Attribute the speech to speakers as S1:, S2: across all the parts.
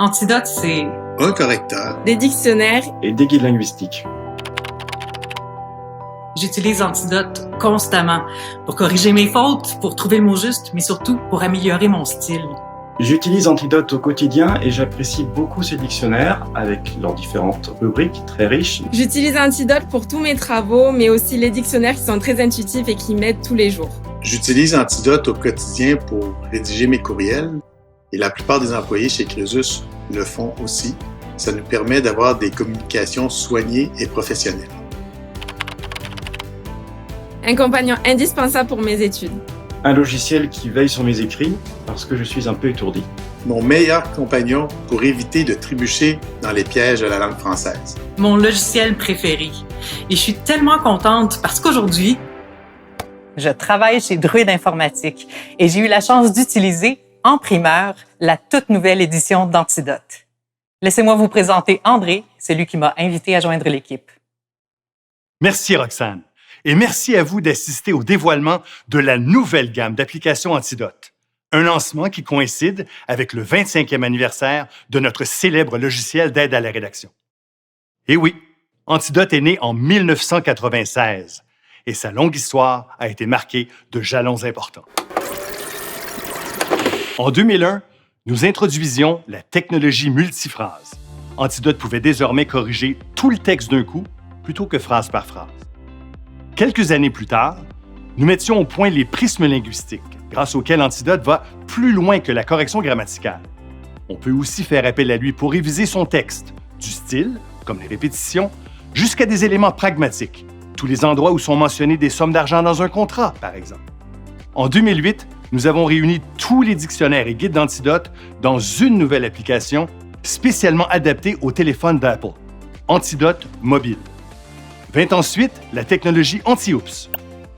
S1: Antidote, c'est
S2: un correcteur,
S3: des dictionnaires
S4: et des guides linguistiques.
S1: J'utilise Antidote constamment pour corriger mes fautes, pour trouver le mot juste, mais surtout pour améliorer mon style.
S4: J'utilise Antidote au quotidien et j'apprécie beaucoup ces dictionnaires avec leurs différentes rubriques très riches.
S3: J'utilise Antidote pour tous mes travaux, mais aussi les dictionnaires qui sont très intuitifs et qui m'aident tous les jours.
S2: J'utilise Antidote au quotidien pour rédiger mes courriels et la plupart des employés chez Crésus le font aussi. Ça nous permet d'avoir des communications soignées et professionnelles.
S3: Un compagnon indispensable pour mes études.
S4: Un logiciel qui veille sur mes écrits parce que je suis un peu étourdi.
S2: Mon meilleur compagnon pour éviter de trébucher dans les pièges de la langue française.
S1: Mon logiciel préféré. Et je suis tellement contente parce qu'aujourd'hui,
S5: je travaille chez Druide Informatique et j'ai eu la chance d'utiliser en primeur la toute nouvelle édition d'Antidote. Laissez-moi vous présenter André, celui qui m'a invité à joindre l'équipe.
S6: Merci Roxane. Et merci à vous d'assister au dévoilement de la nouvelle gamme d'applications Antidote. Un lancement qui coïncide avec le 25e anniversaire de notre célèbre logiciel d'aide à la rédaction. Et oui, Antidote est né en 1996 et sa longue histoire a été marquée de jalons importants. En 2001, nous introduisions la technologie multiphrase. Antidote pouvait désormais corriger tout le texte d'un coup plutôt que phrase par phrase. Quelques années plus tard, nous mettions au point les prismes linguistiques, grâce auxquels Antidote va plus loin que la correction grammaticale. On peut aussi faire appel à lui pour réviser son texte, du style, comme les répétitions, jusqu'à des éléments pragmatiques, tous les endroits où sont mentionnées des sommes d'argent dans un contrat, par exemple. En 2008, nous avons réuni tous les dictionnaires et guides d'Antidote dans une nouvelle application spécialement adaptée au téléphone d'Apple, Antidote Mobile. Vint ensuite la technologie Anti-Oops.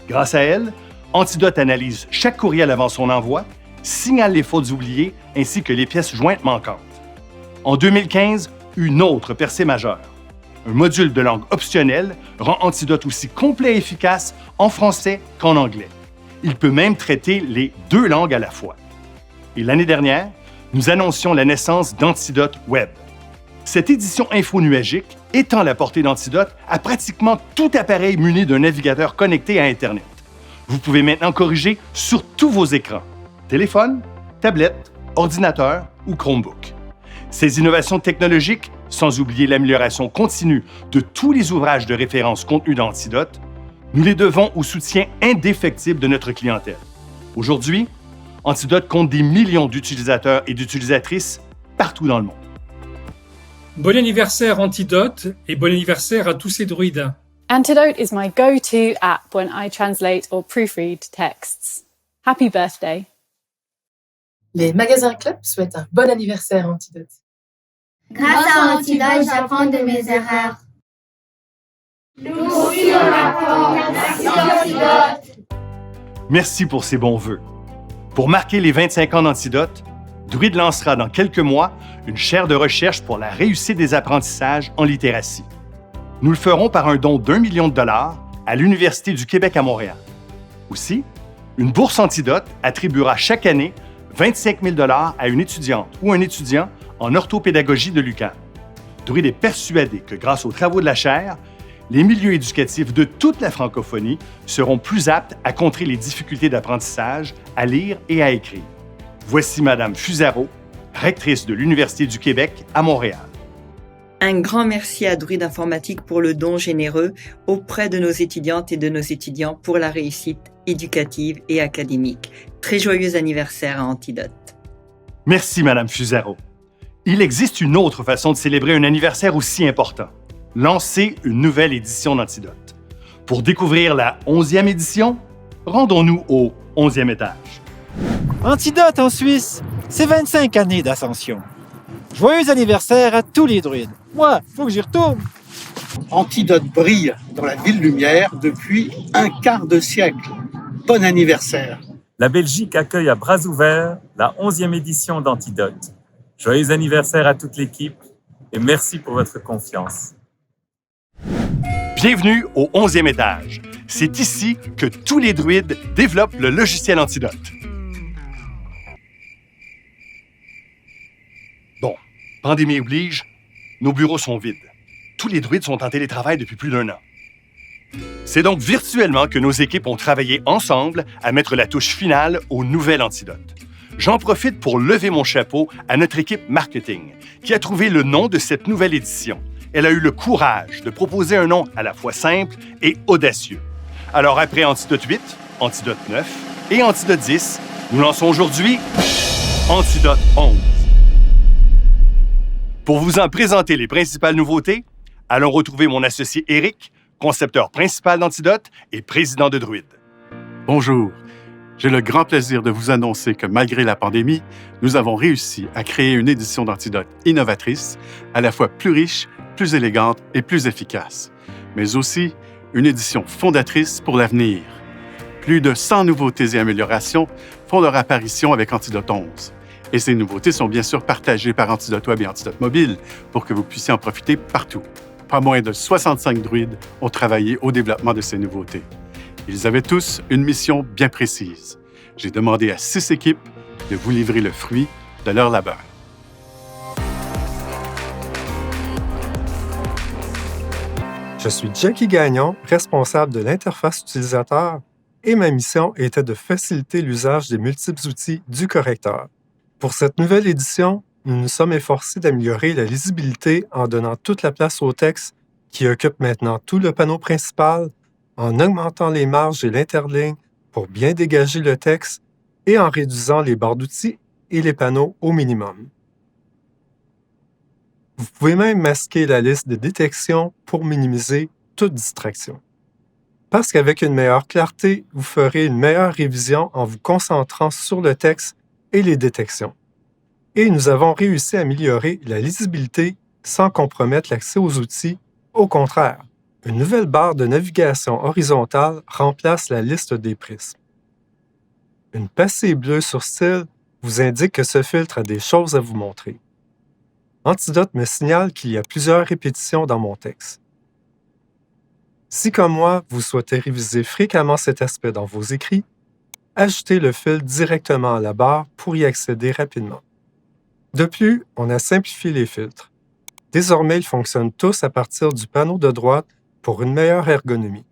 S6: Grâce à elle, Antidote analyse chaque courriel avant son envoi, signale les fautes oubliées ainsi que les pièces jointes manquantes. En 2015, une autre percée majeure. Un module de langue optionnelle rend Antidote aussi complet et efficace en français qu'en anglais. Il peut même traiter les deux langues à la fois. Et l'année dernière, nous annoncions la naissance d'Antidote Web. Cette édition infonuagique étend la portée d'Antidote à pratiquement tout appareil muni d'un navigateur connecté à Internet. Vous pouvez maintenant corriger sur tous vos écrans, téléphone, tablette, ordinateur ou Chromebook. Ces innovations technologiques, sans oublier l'amélioration continue de tous les ouvrages de référence contenus dans Antidote, nous les devons au soutien indéfectible de notre clientèle. Aujourd'hui, Antidote compte des millions d'utilisateurs et d'utilisatrices partout dans le monde.
S7: Bon anniversaire Antidote et bon anniversaire à tous ces druides.
S8: Antidote is my go-to app when I translate or proofread texts. Happy birthday.
S9: Les magasins Club souhaitent un bon anniversaire Antidote.
S10: Grâce à Antidote, j'apprends de mes erreurs. Nous aussi on apprend. Merci Antidote.
S6: Merci pour ces bons vœux. Pour marquer les 25 ans d'Antidote, Druide lancera dans quelques mois une chaire de recherche pour la réussite des apprentissages en littératie. Nous le ferons par un don d'1 million de dollars à l'Université du Québec à Montréal. Aussi, une bourse Antidote attribuera chaque année 25 000 $ à une étudiante ou un étudiant en orthopédagogie de l'UQAM. Druide est persuadé que grâce aux travaux de la chaire, les milieux éducatifs de toute la francophonie seront plus aptes à contrer les difficultés d'apprentissage, à lire et à écrire. Voici Madame Fusaro, rectrice de l'Université du Québec à Montréal.
S11: Un grand merci à Druide Informatique pour le don généreux auprès de nos étudiantes et de nos étudiants pour la réussite éducative et académique. Très joyeux anniversaire à Antidote.
S6: Merci Madame Fusaro. Il existe une autre façon de célébrer un anniversaire aussi important. Lancer une nouvelle édition d'Antidote. Pour découvrir la 11e édition, rendons-nous au 11e étage.
S12: Antidote en Suisse, c'est 25 années d'ascension. Joyeux anniversaire à tous les druides. Moi, faut que j'y retourne.
S13: Antidote brille dans la ville lumière depuis un quart de siècle. Bon anniversaire.
S14: La Belgique accueille à bras ouverts la 11e édition d'Antidote. Joyeux anniversaire à toute l'équipe et merci pour votre confiance.
S6: Bienvenue au 11e étage. C'est ici que tous les druides développent le logiciel Antidote. Bon, Pandémie oblige, nos bureaux sont vides. Tous les druides sont en télétravail depuis plus d'1 an. C'est donc virtuellement que nos équipes ont travaillé ensemble à mettre la touche finale au nouvel antidote. J'en profite pour lever mon chapeau à notre équipe marketing, qui a trouvé le nom de cette nouvelle édition. Elle a eu le courage de proposer un nom à la fois simple et audacieux. Alors après Antidote 8, Antidote 9 et Antidote 10, nous lançons aujourd'hui Antidote 11. Pour vous en présenter les principales nouveautés, allons retrouver mon associé Éric, concepteur principal d'Antidote et président de Druide.
S15: Bonjour. J'ai le grand plaisir de vous annoncer que malgré la pandémie, nous avons réussi à créer une édition d'Antidote innovatrice, à la fois plus riche, plus élégante et plus efficace, mais aussi une édition fondatrice pour l'avenir. Plus de 100 nouveautés et améliorations font leur apparition avec Antidote 11. Et ces nouveautés sont bien sûr partagées par Antidote Web et Antidote Mobile pour que vous puissiez en profiter partout. Pas moins de 65 druides ont travaillé au développement de ces nouveautés. Ils avaient tous une mission bien précise. J'ai demandé à 6 équipes de vous livrer le fruit de leur labeur.
S16: Je suis Jackie Gagnon, responsable de l'interface utilisateur, et ma mission était de faciliter l'usage des multiples outils du correcteur. Pour cette nouvelle édition, nous nous sommes efforcés d'améliorer la lisibilité en donnant toute la place au texte qui occupe maintenant tout le panneau principal, en augmentant les marges et l'interligne pour bien dégager le texte et en réduisant les barres d'outils et les panneaux au minimum. Vous pouvez même masquer la liste de détection pour minimiser toute distraction. Parce qu'avec une meilleure clarté, vous ferez une meilleure révision en vous concentrant sur le texte et les détections. Et nous avons réussi à améliorer la lisibilité sans compromettre l'accès aux outils. Au contraire, une nouvelle barre de navigation horizontale remplace la liste des prismes. Une passée bleue sur style vous indique que ce filtre a des choses à vous montrer. Antidote me signale qu'il y a plusieurs répétitions dans mon texte. Si, comme moi, vous souhaitez réviser fréquemment cet aspect dans vos écrits, ajoutez le fil directement à la barre pour y accéder rapidement. De plus, on a simplifié les filtres. Désormais, ils fonctionnent tous à partir du panneau de droite pour une meilleure ergonomie.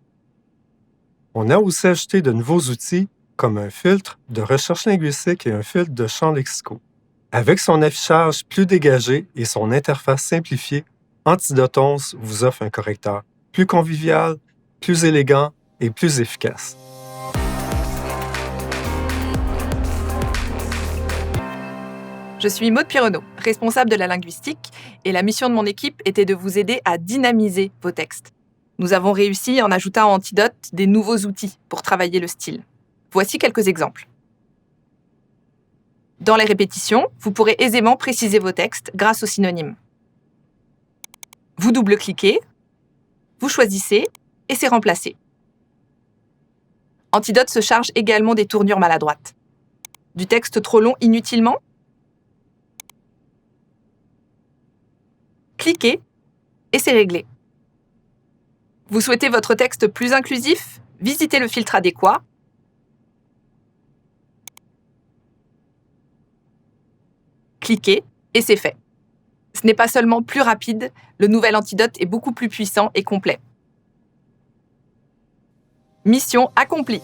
S16: On a aussi ajouté de nouveaux outils comme un filtre de recherche linguistique et un filtre de champs lexicaux. Avec son affichage plus dégagé et son interface simplifiée, Antidote 11 vous offre un correcteur plus convivial, plus élégant et plus efficace.
S17: Je suis Maude Pironneau, responsable de la linguistique, et la mission de mon équipe était de vous aider à dynamiser vos textes. Nous avons réussi en ajoutant à Antidote des nouveaux outils pour travailler le style. Voici quelques exemples. Dans les répétitions, vous pourrez aisément préciser vos textes grâce aux synonymes. Vous double-cliquez, vous choisissez et c'est remplacé. Antidote se charge également des tournures maladroites. Du texte trop long inutilement? Cliquez et c'est réglé. Vous souhaitez votre texte plus inclusif? Visitez le filtre adéquat. Cliquez et c'est fait. Ce n'est pas seulement plus rapide, le nouvel Antidote est beaucoup plus puissant et complet. Mission accomplie.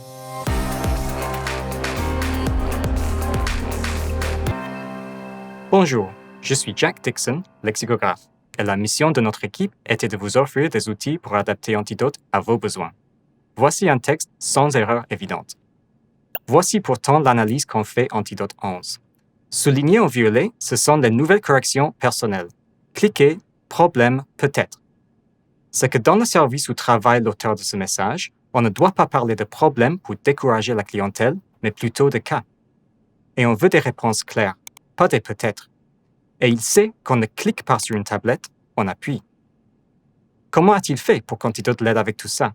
S18: Bonjour, je suis Jack Dixon, lexicographe, et la mission de notre équipe était de vous offrir des outils pour adapter Antidote à vos besoins. Voici un texte sans erreur évidente. Voici pourtant l'analyse qu'en fait Antidote 11. Souligné en violet, ce sont les nouvelles corrections personnelles. Cliquez, problème, peut-être. C'est que dans le service où travaille l'auteur de ce message, on ne doit pas parler de problème pour décourager la clientèle, mais plutôt de cas. Et on veut des réponses claires, pas des peut-être. Et il sait qu'on ne clique pas sur une tablette, on appuie. Comment a-t-il fait pour qu'Antidote l'aide avec tout ça?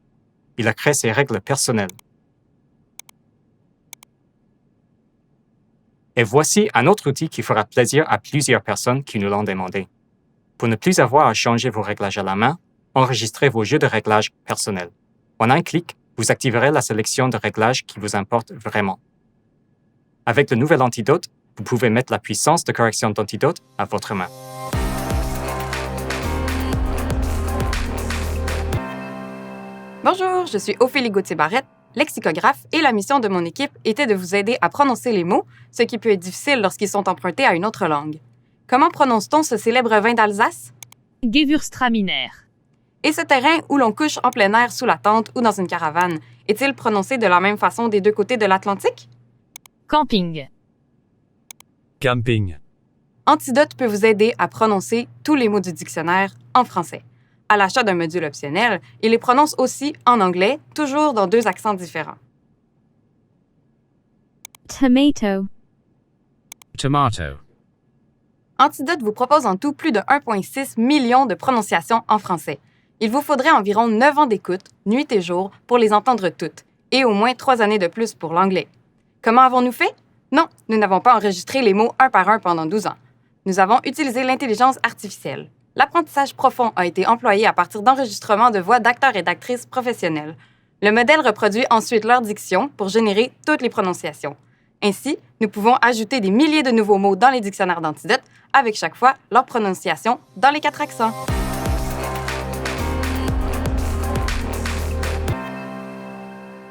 S18: Il a créé ses règles personnelles. Et voici un autre outil qui fera plaisir à plusieurs personnes qui nous l'ont demandé. Pour ne plus avoir à changer vos réglages à la main, enregistrez vos jeux de réglages personnels. En un clic, vous activerez la sélection de réglages qui vous importe vraiment. Avec le nouvel Antidote, vous pouvez mettre la puissance de correction d'Antidote à votre main.
S19: Bonjour, je suis Ophélie Gauthier-Barrette, lexicographe, et la mission de mon équipe était de vous aider à prononcer les mots, ce qui peut être difficile lorsqu'ils sont empruntés à une autre langue. Comment prononce-t-on ce célèbre vin d'Alsace?
S20: Gewürztraminer.
S19: Et ce terrain où l'on couche en plein air sous la tente ou dans une caravane, est-il prononcé de la même façon des deux côtés de l'Atlantique?
S20: Camping.
S21: Camping.
S19: Antidote peut vous aider à prononcer tous les mots du dictionnaire en français. À l'achat d'un module optionnel, il les prononce aussi en anglais, toujours dans 2 accents différents.
S20: Tomato.
S21: Tomato.
S19: Antidote vous propose en tout plus de 1,6 million de prononciations en français. Il vous faudrait environ 9 ans d'écoute, nuit et jour, pour les entendre toutes, et au moins 3 années de plus pour l'anglais. Comment avons-nous fait? Non, nous n'avons pas enregistré les mots un par un pendant 12 ans. Nous avons utilisé l'intelligence artificielle. L'apprentissage profond a été employé à partir d'enregistrements de voix d'acteurs et d'actrices professionnels. Le modèle reproduit ensuite leur diction pour générer toutes les prononciations. Ainsi, nous pouvons ajouter des milliers de nouveaux mots dans les dictionnaires d'Antidote, avec chaque fois leur prononciation dans les 4 accents.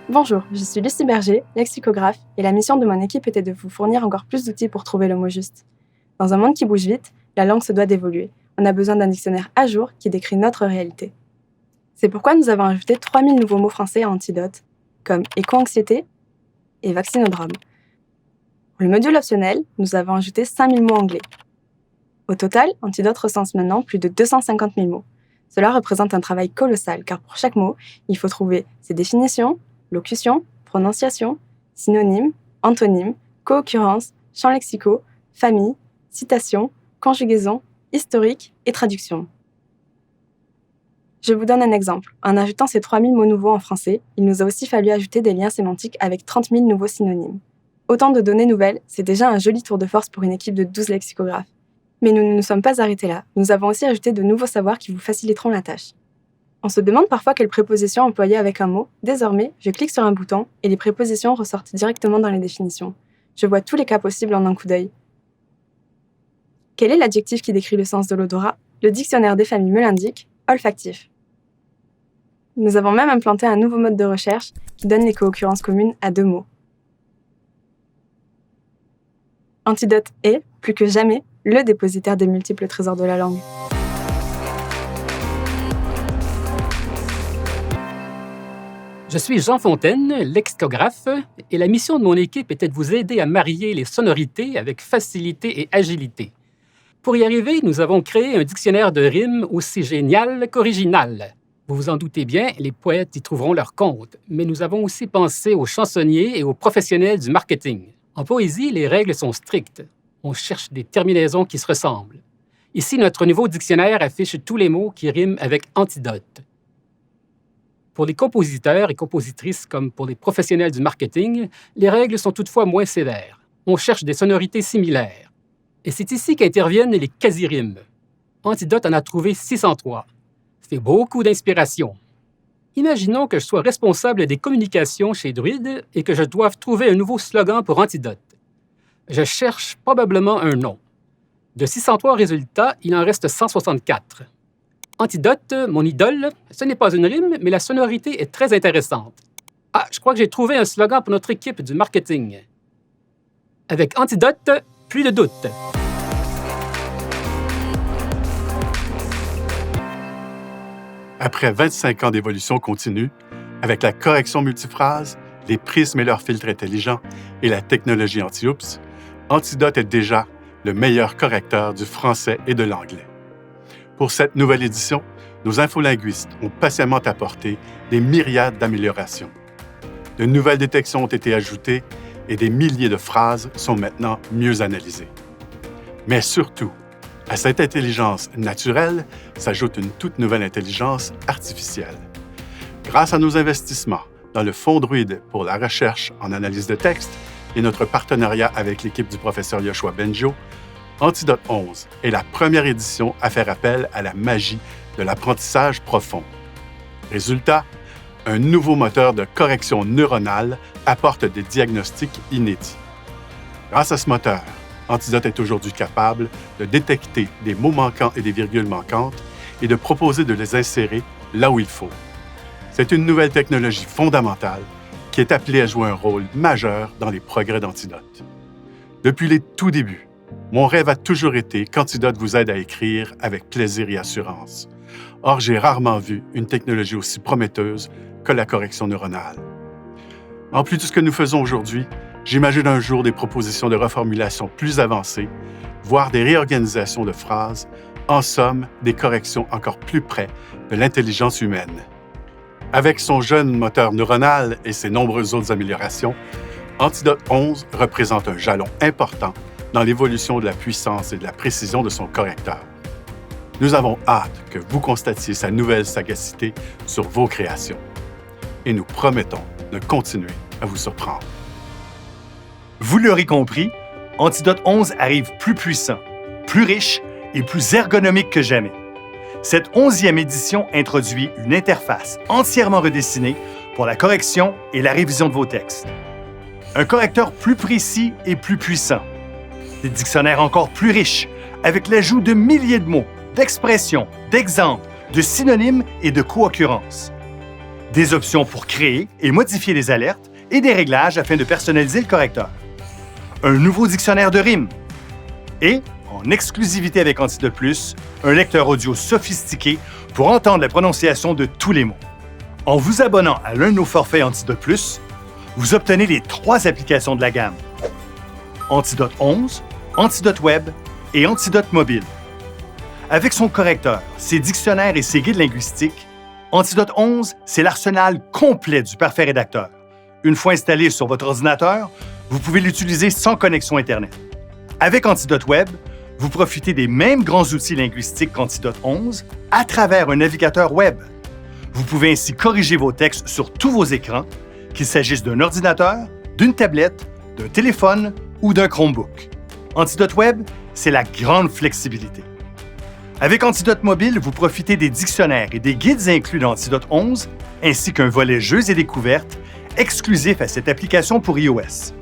S22: Bonjour, je suis Lucie Berger, lexicographe, et la mission de mon équipe était de vous fournir encore plus d'outils pour trouver le mot juste. Dans un monde qui bouge vite, la langue se doit d'évoluer. On a besoin d'un dictionnaire à jour qui décrit notre réalité. C'est pourquoi nous avons ajouté 3000 nouveaux mots français à Antidote, comme éco-anxiété et vaccinodrome. Pour le module optionnel, nous avons ajouté 5000 mots anglais. Au total, Antidote recense maintenant plus de 250 000 mots. Cela représente un travail colossal, car pour chaque mot, il faut trouver ses définitions, locution, prononciation, synonyme, antonyme, co-occurrence, champs lexicaux, famille, citation, conjugaison, historique et traduction. Je vous donne un exemple. En ajoutant ces 3000 mots nouveaux en français, il nous a aussi fallu ajouter des liens sémantiques avec 30 000 nouveaux synonymes. Autant de données nouvelles, c'est déjà un joli tour de force pour une équipe de 12 lexicographes. Mais nous ne nous sommes pas arrêtés là. Nous avons aussi ajouté de nouveaux savoirs qui vous faciliteront la tâche. On se demande parfois quelle préposition employer avec un mot. Désormais, je clique sur un bouton et les prépositions ressortent directement dans les définitions. Je vois tous les cas possibles en un coup d'œil. Quel est l'adjectif qui décrit le sens de l'odorat? Le dictionnaire des familles me l'indique, olfactif. Nous avons même implanté un nouveau mode de recherche qui donne les co-occurrences communes à 2 mots. Antidote est, plus que jamais, le dépositaire des multiples trésors de la langue.
S23: Je suis Jean Fontaine, lexicographe, et la mission de mon équipe était de vous aider à marier les sonorités avec facilité et agilité. Pour y arriver, nous avons créé un dictionnaire de rimes aussi génial qu'original. Vous vous en doutez bien, les poètes y trouveront leur compte, mais nous avons aussi pensé aux chansonniers et aux professionnels du marketing. En poésie, les règles sont strictes. On cherche des terminaisons qui se ressemblent. Ici, notre nouveau dictionnaire affiche tous les mots qui riment avec antidote. Pour les compositeurs et compositrices comme pour les professionnels du marketing, les règles sont toutefois moins sévères. On cherche des sonorités similaires. Et c'est ici qu'interviennent les quasi-rimes. Antidote en a trouvé 603. C'est beaucoup d'inspiration. Imaginons que je sois responsable des communications chez Druide et que je doive trouver un nouveau slogan pour Antidote. Je cherche probablement un nom. De 603 résultats, il en reste 164. Antidote, mon idole, ce n'est pas une rime, mais la sonorité est très intéressante. Ah, je crois que j'ai trouvé un slogan pour notre équipe du marketing. Avec Antidote, plus de doute.
S15: Après 25 ans d'évolution continue, avec la correction multiphrase, les prismes et leurs filtres intelligents et la technologie anti-oops, Antidote est déjà le meilleur correcteur du français et de l'anglais. Pour cette nouvelle édition, nos infolinguistes ont patiemment apporté des myriades d'améliorations. De nouvelles détections ont été ajoutées et des milliers de phrases sont maintenant mieux analysées. Mais surtout, à cette intelligence naturelle s'ajoute une toute nouvelle intelligence artificielle. Grâce à nos investissements dans le Fonds Druide pour la recherche en analyse de texte et notre partenariat avec l'équipe du professeur Yoshua Bengio, Antidote 11 est la première édition à faire appel à la magie de l'apprentissage profond. Résultat, un nouveau moteur de correction neuronale apporte des diagnostics inédits. Grâce à ce moteur, Antidote est aujourd'hui capable de détecter des mots manquants et des virgules manquantes et de proposer de les insérer là où il faut. C'est une nouvelle technologie fondamentale qui est appelée à jouer un rôle majeur dans les progrès d'Antidote. Depuis les tout débuts, mon rêve a toujours été qu'Antidote vous aide à écrire avec plaisir et assurance. Or, j'ai rarement vu une technologie aussi prometteuse que la correction neuronale. En plus de ce que nous faisons aujourd'hui, j'imagine un jour des propositions de reformulation plus avancées, voire des réorganisations de phrases, en somme, des corrections encore plus près de l'intelligence humaine. Avec son jeune moteur neuronal et ses nombreuses autres améliorations, Antidote 11 représente un jalon important dans l'évolution de la puissance et de la précision de son correcteur. Nous avons hâte que vous constatiez sa nouvelle sagacité sur vos créations. Et nous promettons de continuer à vous surprendre.
S6: Vous l'aurez compris, Antidote 11 arrive plus puissant, plus riche et plus ergonomique que jamais. Cette 11e édition introduit une interface entièrement redessinée pour la correction et la révision de vos textes. Un correcteur plus précis et plus puissant. Des dictionnaires encore plus riches, avec l'ajout de milliers de mots, d'expressions, d'exemples, de synonymes et de co-occurrences. Des options pour créer et modifier les alertes et des réglages afin de personnaliser le correcteur. Un nouveau dictionnaire de rimes. Et, en exclusivité avec Antidote Plus, un lecteur audio sophistiqué pour entendre la prononciation de tous les mots. En vous abonnant à l'un de nos forfaits Antidote Plus, vous obtenez les 3 applications de la gamme. Antidote 11, Antidote Web et Antidote Mobile. Avec son correcteur, ses dictionnaires et ses guides linguistiques, Antidote 11, c'est l'arsenal complet du parfait rédacteur. Une fois installé sur votre ordinateur, vous pouvez l'utiliser sans connexion Internet. Avec Antidote Web, vous profitez des mêmes grands outils linguistiques qu'Antidote 11 à travers un navigateur web. Vous pouvez ainsi corriger vos textes sur tous vos écrans, qu'il s'agisse d'un ordinateur, d'une tablette, d'un téléphone ou d'un Chromebook. Antidote Web, c'est la grande flexibilité. Avec Antidote Mobile, vous profitez des dictionnaires et des guides inclus dans Antidote 11, ainsi qu'un volet jeux et découvertes exclusif à cette application pour iOS.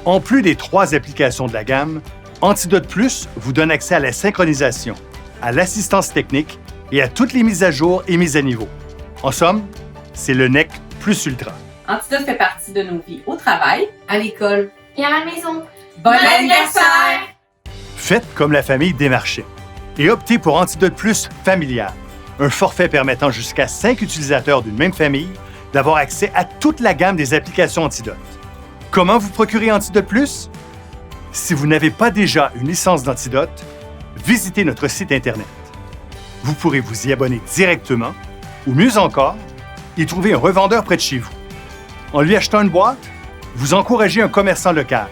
S6: En plus des 3 applications de la gamme, Antidote Plus vous donne accès à la synchronisation, à l'assistance technique et à toutes les mises à jour et mises à niveau. En somme, c'est le NEC plus ultra.
S2: Antidote fait partie de nos vies au travail, à l'école
S10: et à la maison.
S2: Bon anniversaire!
S6: Faites comme la famille Desmarchais et optez pour Antidote Plus familial, un forfait permettant jusqu'à 5 utilisateurs d'une même famille d'avoir accès à toute la gamme des applications Antidote. Comment vous procurer Antidote Plus? Si vous n'avez pas déjà une licence d'Antidote, visitez notre site Internet. Vous pourrez vous y abonner directement ou mieux encore, y trouver un revendeur près de chez vous. En lui achetant une boîte, vous encouragez un commerçant local.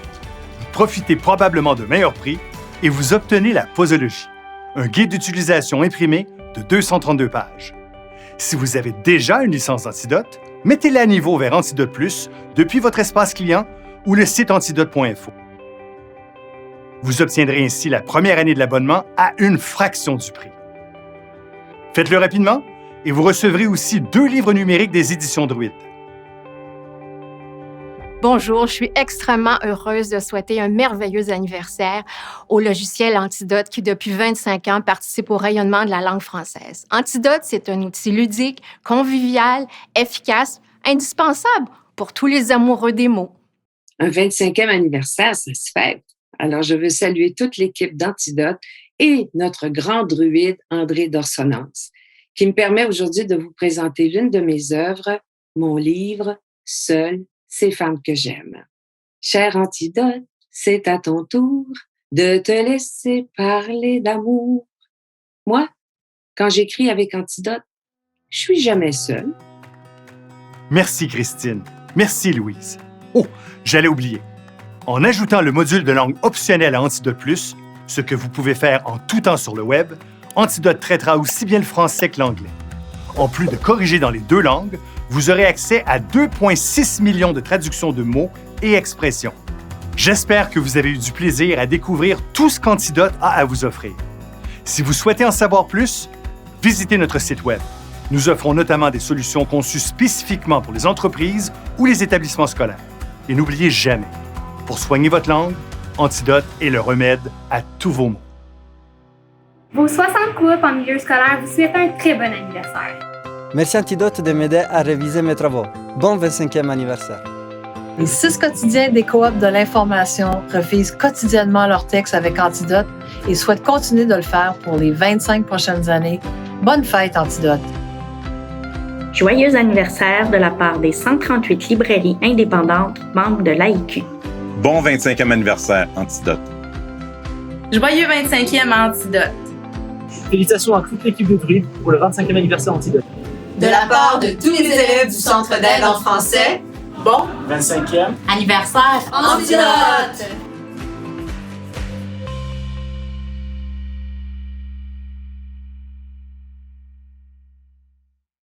S6: Vous profitez probablement de meilleurs prix et vous obtenez la posologie, un guide d'utilisation imprimé de 232 pages. Si vous avez déjà une licence d'Antidote, mettez-la à niveau vers Antidote Plus depuis votre espace client ou le site antidote.info. Vous obtiendrez ainsi la première année de l'abonnement à une fraction du prix. Faites-le rapidement et vous recevrez aussi 2 livres numériques des éditions Druide.
S3: Bonjour, je suis extrêmement heureuse de souhaiter un merveilleux anniversaire au logiciel Antidote qui, depuis 25 ans, participe au rayonnement de la langue française. Antidote, c'est un outil ludique, convivial, efficace, indispensable pour tous les amoureux des mots.
S4: Un 25e anniversaire, ça se fête. Alors, je veux saluer toute l'équipe d'Antidote et notre grand druide André d'Orsonance, qui me permet aujourd'hui de vous présenter l'une de mes œuvres, mon livre « Seul, ces femmes que j'aime ». Cher Antidote, c'est à ton tour de te laisser parler d'amour. Moi, quand j'écris avec Antidote, je suis jamais seule.
S6: Merci Christine. Merci Louise. Oh, j'allais oublier. En ajoutant le module de langue optionnel à Antidote Plus, ce que vous pouvez faire en tout temps sur le web, Antidote traitera aussi bien le français que l'anglais. En plus de corriger dans les 2 langues, vous aurez accès à 2,6 millions de traductions de mots et expressions. J'espère que vous avez eu du plaisir à découvrir tout ce qu'Antidote a à vous offrir. Si vous souhaitez en savoir plus, visitez notre site web. Nous offrons notamment des solutions conçues spécifiquement pour les entreprises ou les établissements scolaires. Et n'oubliez jamais, pour soigner votre langue, Antidote est le remède à tous vos maux.
S10: Vos 60 couples en milieu scolaire vous souhaitent un très bon anniversaire.
S1: Merci Antidote de m'aider à réviser mes travaux. Bon 25e anniversaire.
S5: Les 6 quotidiens des coops de l'information revisent quotidiennement leurs textes avec Antidote et souhaitent continuer de le faire pour les 25 prochaines années. Bonne fête, Antidote!
S7: Joyeux anniversaire de la part des 138 librairies indépendantes membres de l'AIQ.
S24: Bon 25e anniversaire, Antidote.
S25: Joyeux 25e Antidote.
S26: Félicitations à toute l'équipe de Druide pour le 25e anniversaire Antidote.
S2: De la part de tous les élèves du Centre d'aide en français, bon
S26: 25e
S2: anniversaire Antidote!